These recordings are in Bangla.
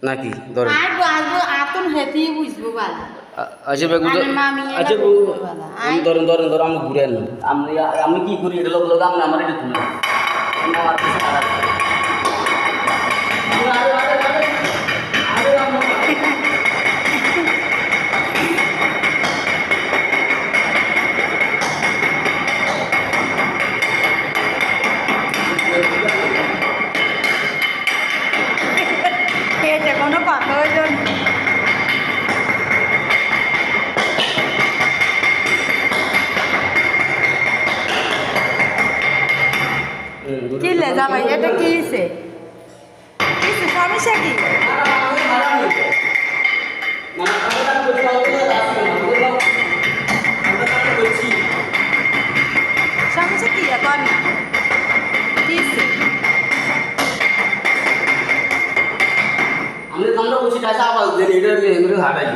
নাকি ধরেন আইবো আইবো আতন হেতি বুঝবো ভালো আচ্ছা বেগু আচ্ছা ধরেন ধরেন ধরেন আমি ঘুরে আনি আমি কি করি এটা লোক লোক আমি আমার এটা তুলি আমার কিছু খারাপ এটা কোনো কথা হইল না কি লে জামাই এটা কি হইছে কিছু সমস্যা কি সমস্যা কি এখন না কি হইছে আমি কামটা করছি টাকা আবার দেন এটা এমনি হাঁটাই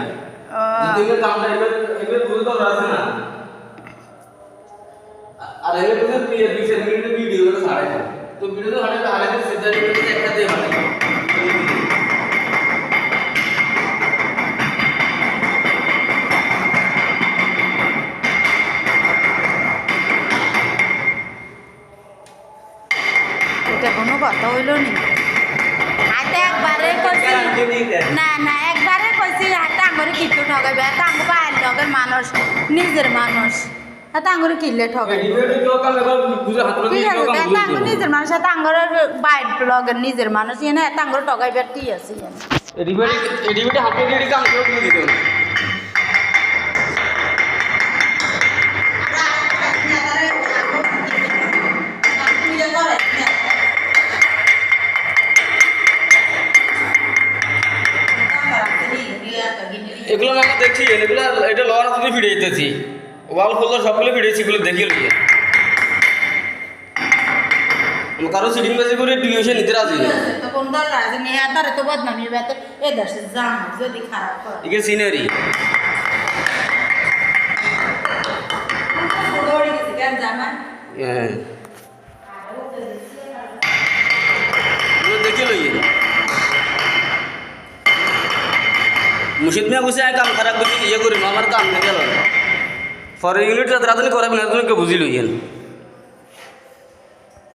যদি এর কামটা এমনি পুরো তো আছে না আর এর পুরো 20 মিনিট ভিডিও তো ছাড়াই তো ভিডিও তো হাঁটাই সিধা একটা দিয়ে হাঁটাই এটা কোনো কথা হইল নি হাতে একবারে কইছি না না একবারে কইছি হাতে আঙ্গুরে কিট্টু ঠগাইবে হাতে আঙ্গু বাইরের লগের মানুষ নিজের মানুষ হাতে আঙ্গুরে কিনলে ঠগাইবে ঠিক আছে হাতে আঙ্গুর নিজের মানুষ হাতে আঙ্গুরে বাইরের লগের নিজের মানুষ এনে হাতে আঙ্গুরে ঠগাইবে ঠিক আছে এডিবিটি হাতে দিয়ে কাম করে দিতে এগুলো আমরা দেখছি এগুলো এটা লওয়ার তুমি ভিডিও দিতেছি ওয়াল ফোল্ডার সবগুলো ভিডিওছি এগুলো দেখিয়ে লইয়ে কারো সিটিং বেশি করে ডিউশন নিতে রাজি তো কোন দল রাজি নেই তারে তো বদনামি বেতে এ দেশে জাম যদি খারাপ করে একে সিনারি দৌড়ে গেছে কেন জামা হ্যাঁ দেখিয়ে লইয়ে মুর্শিদ মিয়া বসে কাম খারাপ করছি ইয়ে করি আমার কাম নিয়ে গেল ফর ইউনিট রাত রাত করাবেন বুঝি লইয়েন